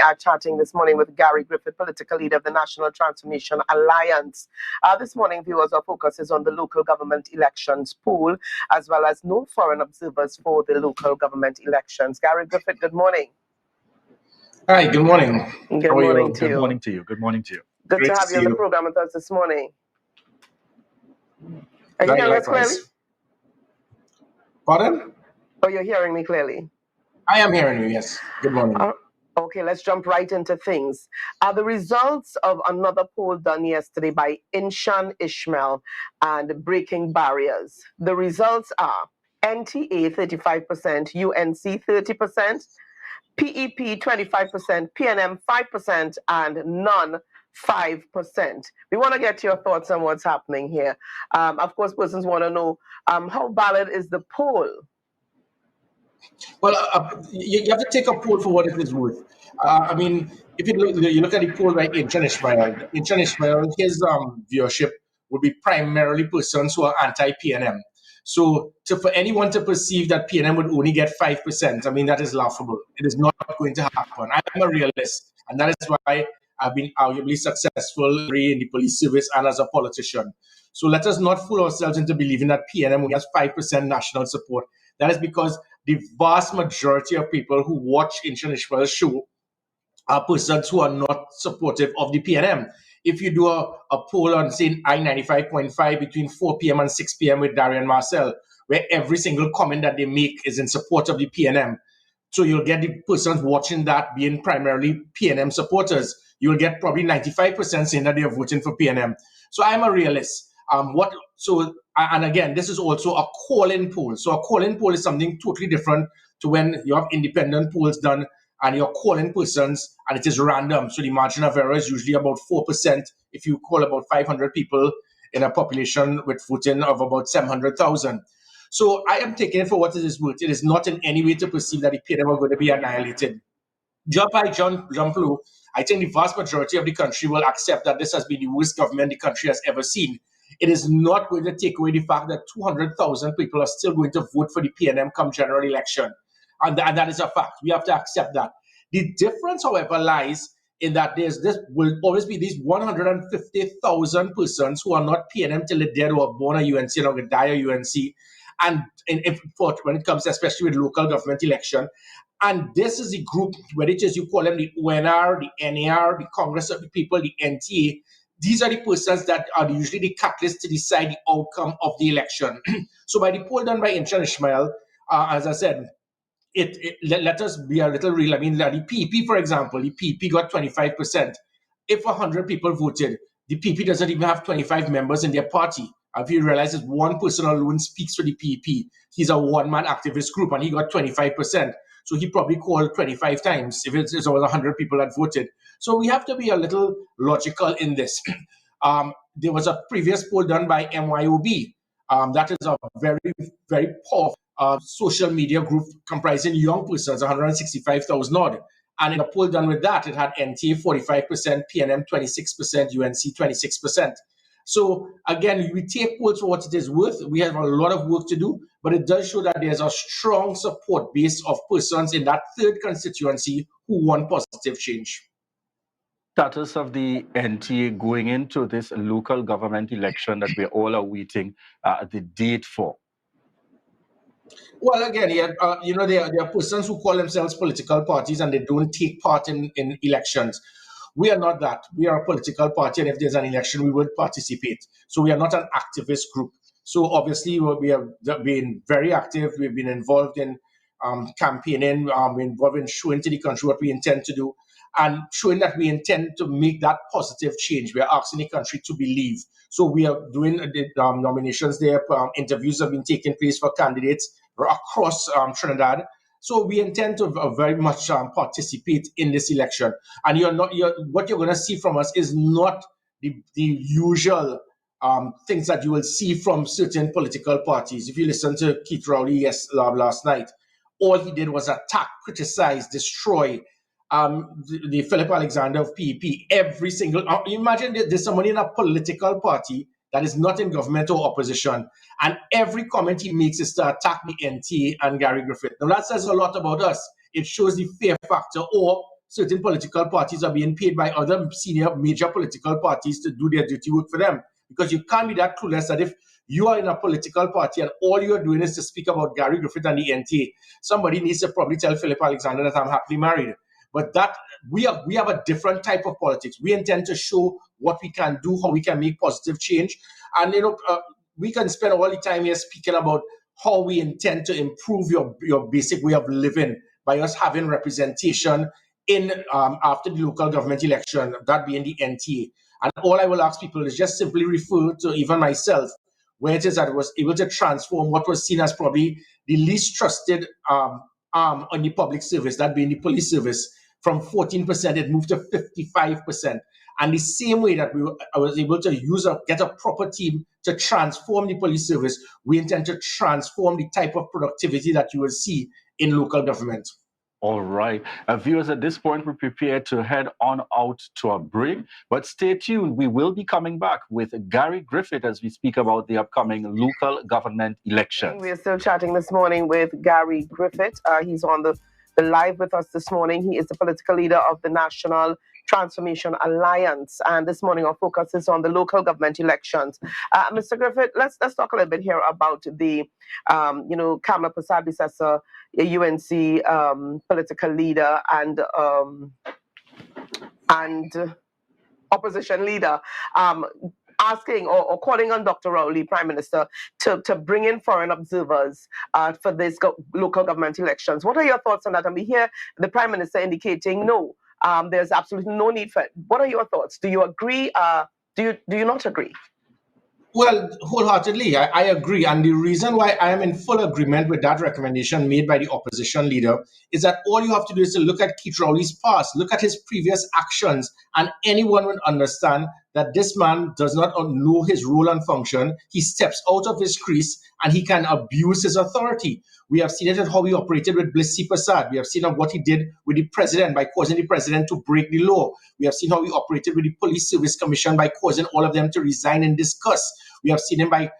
are chatting this morning with Gary Griffith, political leader of the National Transformation Alliance. This morning, viewers, our focus is on the local government elections poll, as well as no foreign observers for the local government elections. Gary Griffith, good morning. Hi, good morning. Good morning to you. Good morning to you. Good morning to you. Good Great to to have you see on the you. program with us this morning. Are you hearing us clearly? Pardon? Oh, you're hearing me clearly? I am hearing you, yes. Good morning. Okay, let's jump right into things. The results of another poll done yesterday by Inshan Ishmael and Breaking Barriers. The results are NTA 35%, UNC 30%, PEP 25%, PNM 5%, and none 5%. We want to get your thoughts on what's happening here. Of course, persons want to know how valid is the poll? Well, you have to take a poll for what it is worth. I mean, if you look at the poll by Inshan Ishmael, his viewership would be primarily persons who are anti-PNM. So for anyone to perceive that PNM would only get 5%, I mean, that is laughable. It is not going to happen. I'm a realist, and that is why I've been arguably successful in the police service and as a politician. So let us not fool ourselves into believing that PNM only has 5% national support. That is because the vast majority of people who watch Inshan Ishmael's show are persons who are not supportive of the PNM. If you do a poll on, say, I-95.5 between 4 p.m. and 6 p.m. with Darian Marcel, where every single comment that they make is in support of the PNM, so you'll get the persons watching that being primarily PNM supporters. You'll get probably 95% saying that they're voting for PNM. So I'm a realist. And again, this is also a call-in poll. So a call-in poll is something totally different to when you have independent polls done and you're calling persons and it is random. So the margin of error is usually about 4% if you call about 500 people in a population with voting of about 700,000. So I am taking it for what it is worth. It is not in any way to perceive that the PNM are going to be annihilated. Jump by jump through, I think the vast majority of the country will accept that this has been the worst government the country has ever seen. It is not going to take away the fact that 200,000 people are still going to vote for the PNM come general election. And that is a fact. We have to accept that. The difference, however, lies in that this will always be these 150,000 persons who are not PNM till they're dead or born a UNC or going to die a UNC. And when it comes, especially with local government election, and this is the group, whether it is you call them the ONR, the NAR, the Congress of the People, the NTA, these are the persons that are usually the catalyst to decide the outcome of the election. So by the poll done by Inshan Ishmael, as I said, let us be a little real. I mean, the PP, for example, the PP got 25%. If 100 people voted, the PP doesn't even have 25 members in their party. If you realize that one person alone speaks for the PP, he's a one-man activist group and he got 25%. So he probably called 25 times if it's over 100 people that voted. So we have to be a little logical in this. There was a previous poll done by MYOB. That is a very, very powerful social media group comprising young persons, 165,000 odd. And in a poll done with that, it had NTA 45%, PNM 26%, UNC 26%. So again, we take polls for what it is worth. We have a lot of work to do, but it does show that there's a strong support base of persons in that third constituency who want positive change. Status of the NTA going into this local government election that we're all awaiting the date for? Well, again, there are persons who call themselves political parties and they don't take part in elections. We are not that. We are a political party, and if there's an election, we will participate. So we are not an activist group. So obviously, we have been very active. We've been involved in campaigning, involved in showing to the country what we intend to do, and showing that we intend to make that positive change. We are asking the country to believe. So we are doing the nominations there. Interviews have been taking place for candidates across Trinidad. So we intend to very much participate in this election. And what you're going to see from us is not the usual things that you will see from certain political parties. If you listen to Keith Rowley last night, all he did was attack, criticize, destroy the Philip Alexander of PEP. Every single, imagine there's somebody in a political party that is not in government or opposition, and every comment he makes is to attack the NTA and Gary Griffith. Now that says a lot about us. It shows the fear factor or certain political parties are being paid by other senior major political parties to do their duty work for them. Because you can't be that clueless that if you are in a political party and all you're doing is to speak about Gary Griffith and the NTA, somebody needs to probably tell Philip Alexander that I'm happily married. But that we have a different type of politics. We intend to show what we can do, how we can make positive change. And we can spend all the time here speaking about how we intend to improve your basic way of living by us having representation in after the local government election, that being the NTA. And all I will ask people is just simply refer to even myself, where it is that I was able to transform what was seen as probably the least trusted arm on the public service, that being the police service. From 14%, it moved to 55%. And the same way that I was able to get a proper team to transform the police service, we intend to transform the type of productivity that you will see in local government. All right. Viewers, at this point, we're prepared to head on out to a break. But stay tuned. We will be coming back with Gary Griffith as we speak about the upcoming local government elections. We're still chatting this morning with Gary Griffith. He's on the live with us this morning. He is the political leader of the National Transformation Alliance, and this morning our focus is on the local government elections. Mr. Griffith, let's talk a little bit here about the Kamla Prasad-Bissessar, a UNC political leader and opposition leader, asking or calling on Dr. Rowley, Prime Minister, to bring in foreign observers for this local government elections. What are your thoughts on that? And we hear the Prime Minister indicating no. There's absolutely no need for it. What are your thoughts? Do you agree? Do you not agree? Well, wholeheartedly, I agree. And the reason why I am in full agreement with that recommendation made by the opposition leader is that all you have to do is to look at Keith Rowley's past, look at his previous actions, and anyone will understand that this man does not know his role and function. He steps out of his crease and he can abuse his authority. We have seen it in how he operated with Blissy Prasad. We have seen what he did with the president by causing the president to break the law. We have seen how he operated with the Police Service Commission by causing all of them to resign in disgust. We have seen him by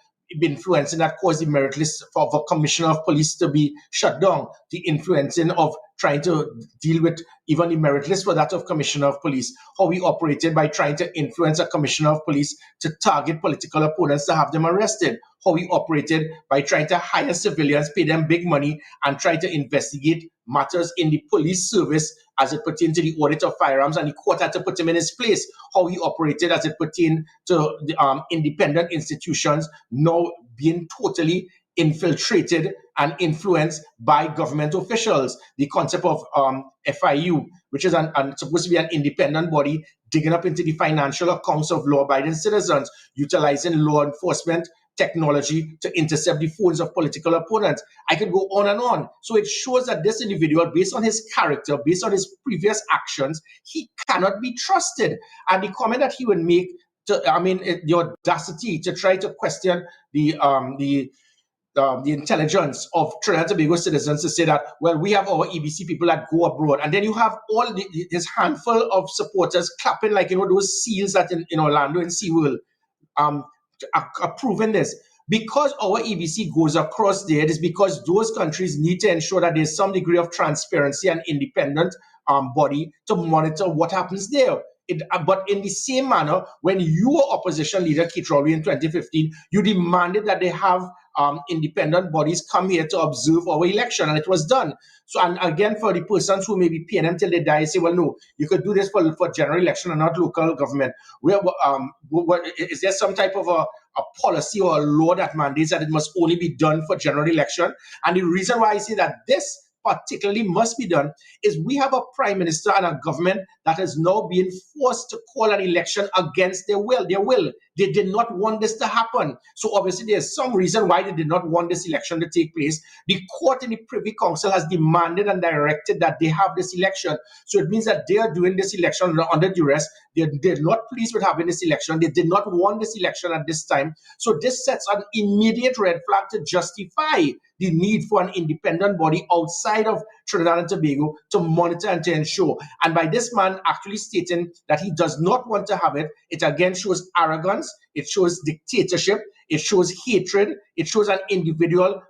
influencing that caused the merit list for Commissioner of Police to be shut down, the influencing of trying to deal with even the merit list for that of Commissioner of Police, how he operated by trying to influence a Commissioner of Police to target political opponents to have them arrested, how he operated by trying to hire civilians, pay them big money, and try to investigate matters in the police service as it pertained to the audit of firearms, and the court had to put him in his place, how he operated as it pertained to the independent institutions now being totally infiltrated and influenced by government officials. The concept of FIU, which is supposed to be an independent body digging up into the financial accounts of law-abiding citizens, utilizing law enforcement technology to intercept the phones of political opponents. I could go on and on. So it shows that this individual, based on his character, based on his previous actions, he cannot be trusted. And the comment that he would make, the audacity to try to question the intelligence of Trinidad and Tobago citizens to say that, well, we have our EBC people that go abroad. And then you have all this handful of supporters clapping like, those seals that in Orlando and SeaWorld approving this. Because our EBC goes across there, it is because those countries need to ensure that there's some degree of transparency and independent body to monitor what happens there. But in the same manner, when you were opposition leader, Keith Rowley, in 2015, you demanded that they have independent bodies come here to observe our election, and it was done. So, and again, for the persons who may be paying them till they die, say, well, no, you could do this for general election and not local government. Is there some type of a policy or a law that mandates that it must only be done for general election? And the reason why I say that this particularly must be done is we have a prime minister and a government that is now being forced to call an election against their will. They did not want this to happen. So obviously there's some reason why they did not want this election to take place. The court in the Privy Council has demanded and directed that they have this election. So it means that they are doing this election under duress. They're not pleased with having this election. They did not want this election at this time. So this sets an immediate red flag to justify the need for an independent body outside of Trinidad and Tobago to monitor and to ensure. And by this man actually stating that he does not want to have it, it again shows arrogance, it shows dictatorship, it shows hatred, it shows an individual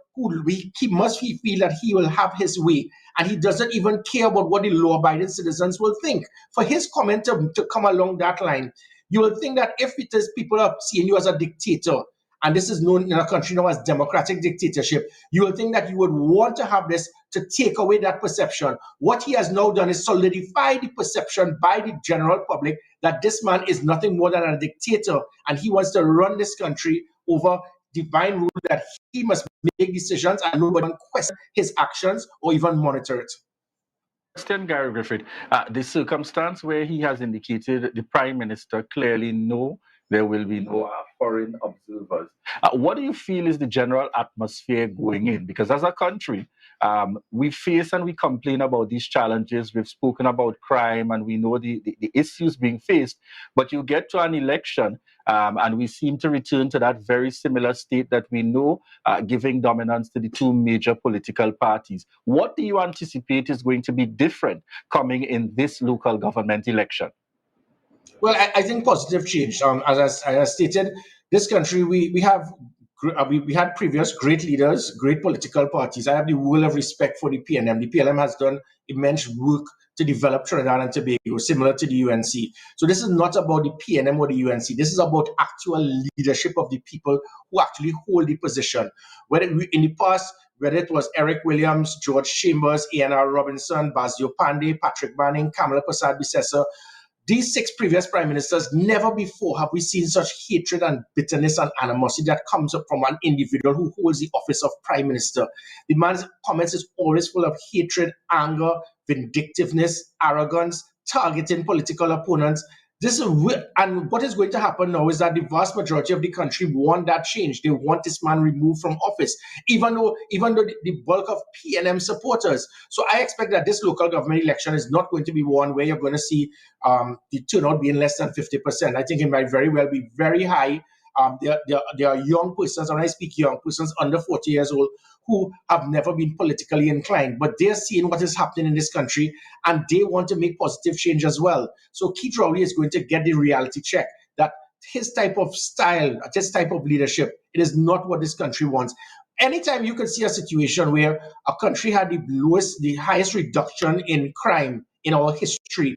he must feel that he will have his way, and he doesn't even care about what the law-abiding citizens will think. For his comment to come along that line, you will think that if it is people are seeing you as a dictator, and this is known in a country now as democratic dictatorship, you will think that you would want to have this to take away that perception. What he has now done is solidify the perception by the general public that this man is nothing more than a dictator, and he wants to run this country over divine rule, that he must make decisions and nobody can question his actions or even monitor it. Question, Gary Griffith. The circumstance where he has indicated the Prime Minister clearly no, there will be no foreign observers. What do you feel is the general atmosphere going in? Because as a country, we face and we complain about these challenges. We've spoken about crime and we know the issues being faced. But you get to an election and we seem to return to that very similar state that we know, giving dominance to the two major political parties. What do you anticipate is going to be different coming in this local government election? Well, I think positive change. As I stated, this country, we had previous great leaders, great political parties. I have the world of respect for the PNM. The PNM has done immense work to develop Trinidad and Tobago, similar to the UNC. So this is not about the PNM or the UNC. This is about actual leadership of the people who actually hold the position. In the past, whether it was Eric Williams, George Chambers, A.N.R. Robinson, Basio Pandey, Patrick Manning, Kamala Prasad Bisesa, these 6 previous prime ministers, never before have we seen such hatred and bitterness and animosity that comes up from an individual who holds the office of prime minister. The man's comments is always full of hatred, anger, vindictiveness, arrogance, targeting political opponents. And what is going to happen now is that the vast majority of the country want that change. They want this man removed from office, even though the bulk of PNM supporters. So I expect that this local government election is not going to be one where you're going to see the turnout being less than 50%. I think it might very well be very high. There are young persons, and when I speak young persons under 40 years old, who have never been politically inclined, but they're seeing what is happening in this country and they want to make positive change as well. So Keith Rowley is going to get the reality check that his type of style, his type of leadership, it is not what this country wants. Anytime you can see a situation where a country had the highest reduction in crime in our history,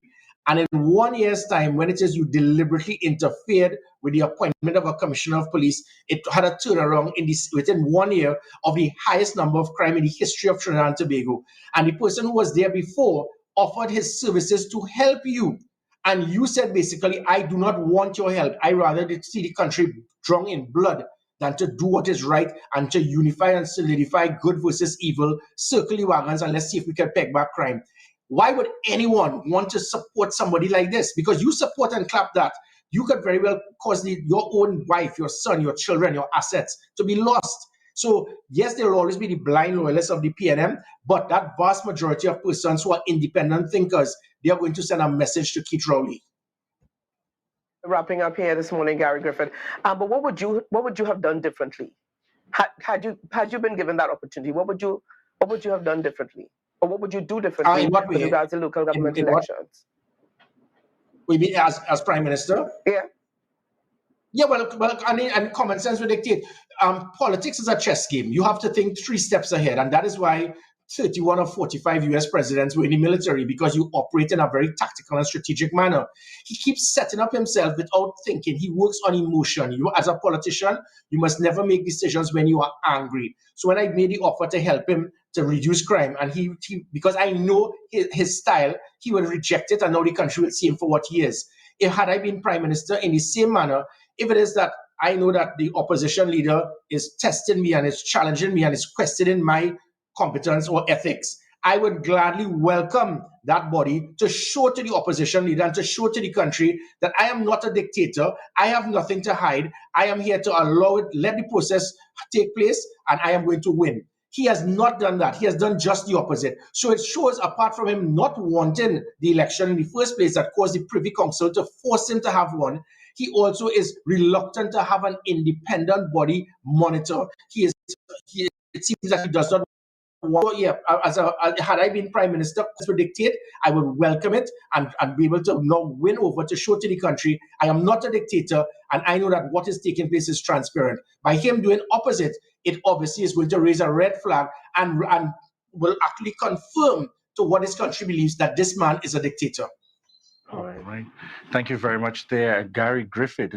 and in 1 year's time, when it is you deliberately interfered with the appointment of a commissioner of police, it had a turnaround within 1 year of the highest number of crime in the history of Trinidad and Tobago. And the person who was there before offered his services to help you. And you said basically, I do not want your help. I rather see the country drowned in blood than to do what is right and to unify and solidify good versus evil, circle the wagons, and let's see if we can peg back crime. Why would anyone want to support somebody like this? Because you support and clap that, you could very well cause your own wife, your son, your children, your assets to be lost. So yes, there will always be the blind loyalists of the PNM, but that vast majority of persons who are independent thinkers, they are going to send a message to Keith Rowley. Wrapping up here this morning, Gary Griffith. But what would you have done differently? Had you been given that opportunity, what would you have done differently? Or what would you do differently with regards to local government elections? We mean as Prime Minister? Yeah. Yeah, well, and common sense would dictate. Politics is a chess game. You have to think 3 steps ahead, and that is why 31 or 45 U.S. presidents were in the military, because you operate in a very tactical and strategic manner. He keeps setting up himself without thinking. He works on emotion. You, as a politician, you must never make decisions when you are angry. So when I made the offer to help him to reduce crime, and he because I know his style, he will reject it, and now the country will see him for what he is. Had I been Prime Minister in the same manner, if it is that I know that the opposition leader is testing me and is challenging me and is questioning my competence or ethics, I would gladly welcome that body to show to the opposition leader and to show to the country that I am not a dictator. I have nothing to hide. I am here to allow it, let the process take place, and I am going to win. He has not done that. He has done just the opposite. So it shows, apart from him not wanting the election in the first place that caused the Privy Council to force him to have one, he also is reluctant to have an independent body monitor. It seems that he does not yeah, had I been prime minister, to dictate, I would welcome it and be able to now win over to show to the country I am not a dictator, and I know that what is taking place is transparent. By him doing opposite, it obviously is going to raise a red flag and will actually confirm to what this country believes that this man is a dictator. All right. Thank you very much there, Gary Griffith.